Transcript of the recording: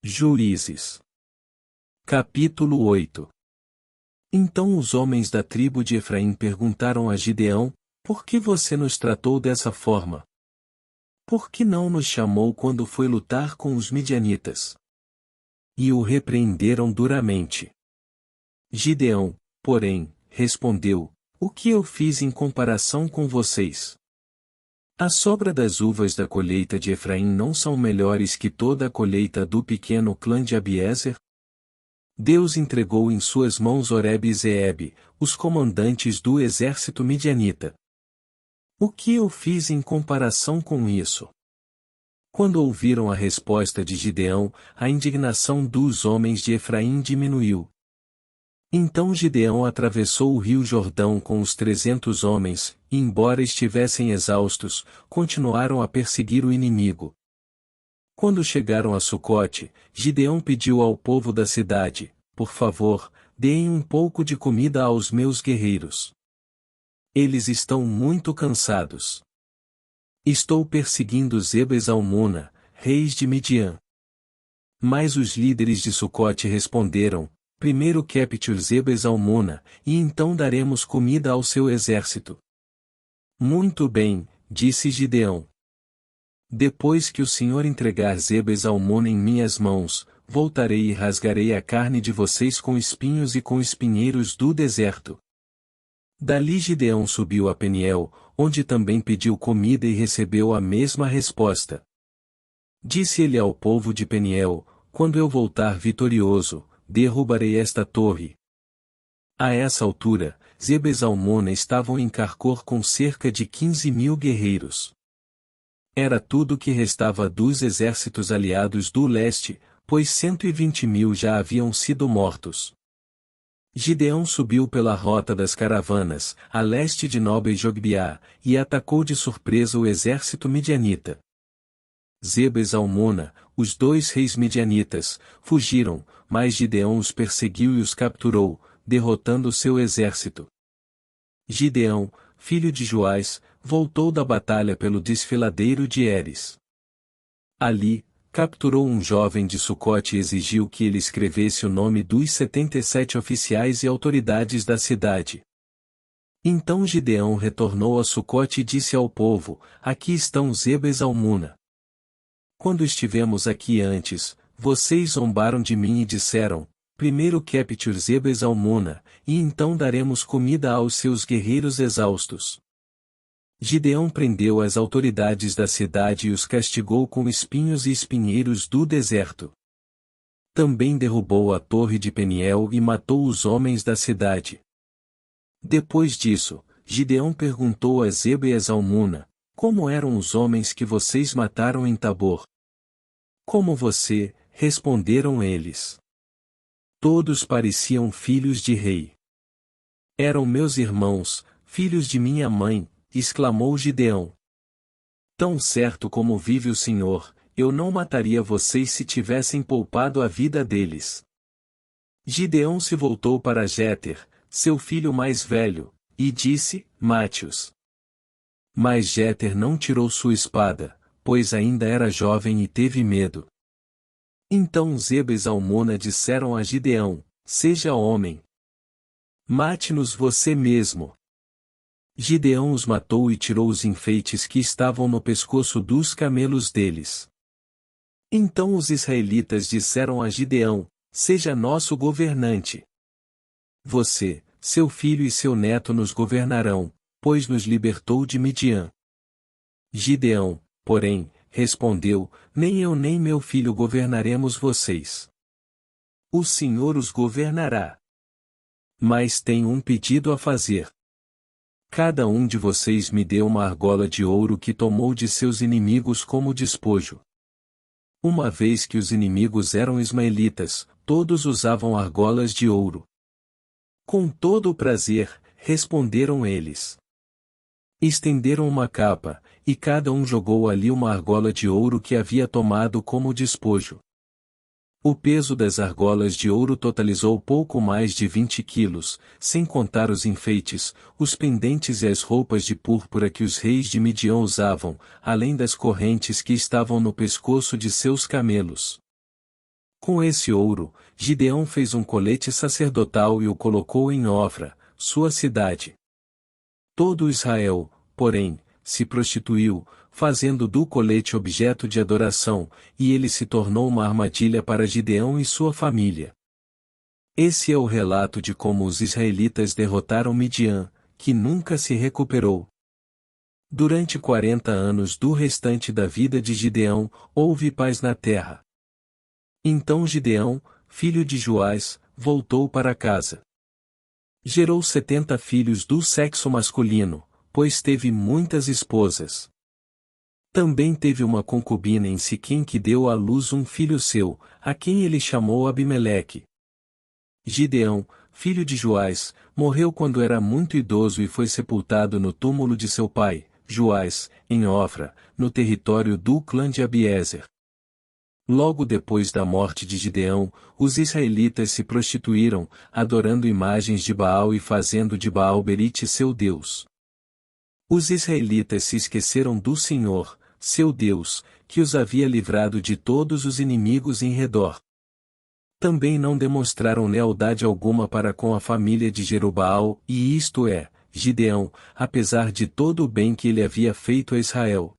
Juízes. Capítulo 8. Então os homens da tribo de Efraim perguntaram a Gideão: Por que você nos tratou dessa forma? Por que não nos chamou quando foi lutar com os midianitas? E o repreenderam duramente. Gideão, porém, respondeu: O que eu fiz em comparação com vocês? A sobra das uvas da colheita de Efraim não são melhores que toda a colheita do pequeno clã de Abiezer? Deus entregou em suas mãos Oreb e Zeeb, os comandantes do exército midianita. O que eu fiz em comparação com isso? Quando ouviram a resposta de Gideão, a indignação dos homens de Efraim diminuiu. Então Gideão atravessou o rio Jordão com os 300 homens, e embora estivessem exaustos, continuaram a perseguir o inimigo. Quando chegaram a Sucote, Gideão pediu ao povo da cidade: Por favor, deem um pouco de comida aos meus guerreiros. Eles estão muito cansados. Estou perseguindo Zeba e Zalmuna, reis de Midian. Mas os líderes de Sucote responderam: Primeiro capture Zeba e Zalmuna, e então daremos comida ao seu exército. Muito bem, disse Gideão. Depois que o Senhor entregar Zeba e Zalmuna em minhas mãos, voltarei e rasgarei a carne de vocês com espinhos e com espinheiros do deserto. Dali Gideão subiu a Peniel, onde também pediu comida e recebeu a mesma resposta. Disse ele ao povo de Peniel: Quando eu voltar vitorioso, derrubarei esta torre. A essa altura, Zeba e Zalmuna estavam em Carcor com cerca de 15.000 guerreiros. Era tudo que restava dos exércitos aliados do leste, pois 120.000 já haviam sido mortos. Gideão subiu pela rota das caravanas, a leste de Noba e Jogbiá, e atacou de surpresa o exército midianita. Zeba e Zalmuna, os dois reis midianitas, fugiram, mas Gideão os perseguiu e os capturou, derrotando seu exército. Gideão, filho de Joás, voltou da batalha pelo desfiladeiro de Eres. Ali, capturou um jovem de Sucote e exigiu que ele escrevesse o nome dos 77 oficiais e autoridades da cidade. Então Gideão retornou a Sucote e disse ao povo: Aqui estão Zeba e Zalmuna. Quando estivemos aqui antes, vocês zombaram de mim e disseram: Primeiro capture Zeba e Zalmuna, e então daremos comida aos seus guerreiros exaustos. Gideão prendeu as autoridades da cidade e os castigou com espinhos e espinheiros do deserto. Também derrubou a torre de Peniel e matou os homens da cidade. Depois disso, Gideão perguntou a Zeba e a Zalmuna: Como eram os homens que vocês mataram em Tabor? Como você, responderam eles. Todos pareciam filhos de rei. Eram meus irmãos, filhos de minha mãe, exclamou Gideão. Tão certo como vive o Senhor, eu não mataria vocês se tivessem poupado a vida deles. Gideão se voltou para Jéter, seu filho mais velho, e disse: Mate-os. Mas Jéter não tirou sua espada, pois ainda era jovem e teve medo. Então Zeba e Zalmuna disseram a Gideão: Seja homem. Mate-nos você mesmo. Gideão os matou e tirou os enfeites que estavam no pescoço dos camelos deles. Então os israelitas disseram a Gideão: Seja nosso governante. Você, seu filho e seu neto nos governarão, pois nos libertou de Midian. Gideão, porém, respondeu: Nem eu nem meu filho governaremos vocês. O Senhor os governará. Mas tenho um pedido a fazer. Cada um de vocês me dê uma argola de ouro que tomou de seus inimigos como despojo. Uma vez que os inimigos eram ismaelitas, todos usavam argolas de ouro. Com todo o prazer, responderam eles. Estenderam uma capa, e cada um jogou ali uma argola de ouro que havia tomado como despojo. O peso das argolas de ouro totalizou pouco mais de 20 quilos, sem contar os enfeites, os pendentes e as roupas de púrpura que os reis de Midian usavam, além das correntes que estavam no pescoço de seus camelos. Com esse ouro, Gideão fez um colete sacerdotal e o colocou em Ofra, sua cidade. Todo Israel, porém, se prostituiu, fazendo do colete objeto de adoração, e ele se tornou uma armadilha para Gideão e sua família. Esse é o relato de como os israelitas derrotaram Midian, que nunca se recuperou. Durante 40 anos do restante da vida de Gideão, houve paz na terra. Então Gideão, filho de Joás, voltou para casa. Gerou 70 filhos do sexo masculino, pois teve muitas esposas. Também teve uma concubina em Siquém que deu à luz um filho seu, a quem ele chamou Abimeleque. Gideão, filho de Joás, morreu quando era muito idoso e foi sepultado no túmulo de seu pai, Joás, em Ofra, no território do clã de Abiezer. Logo depois da morte de Gideão, os israelitas se prostituíram, adorando imagens de Baal e fazendo de Baal-Berite seu Deus. Os israelitas se esqueceram do Senhor, seu Deus, que os havia livrado de todos os inimigos em redor. Também não demonstraram lealdade alguma para com a família de Jerubaal, e isto é, Gideão, apesar de todo o bem que ele havia feito a Israel.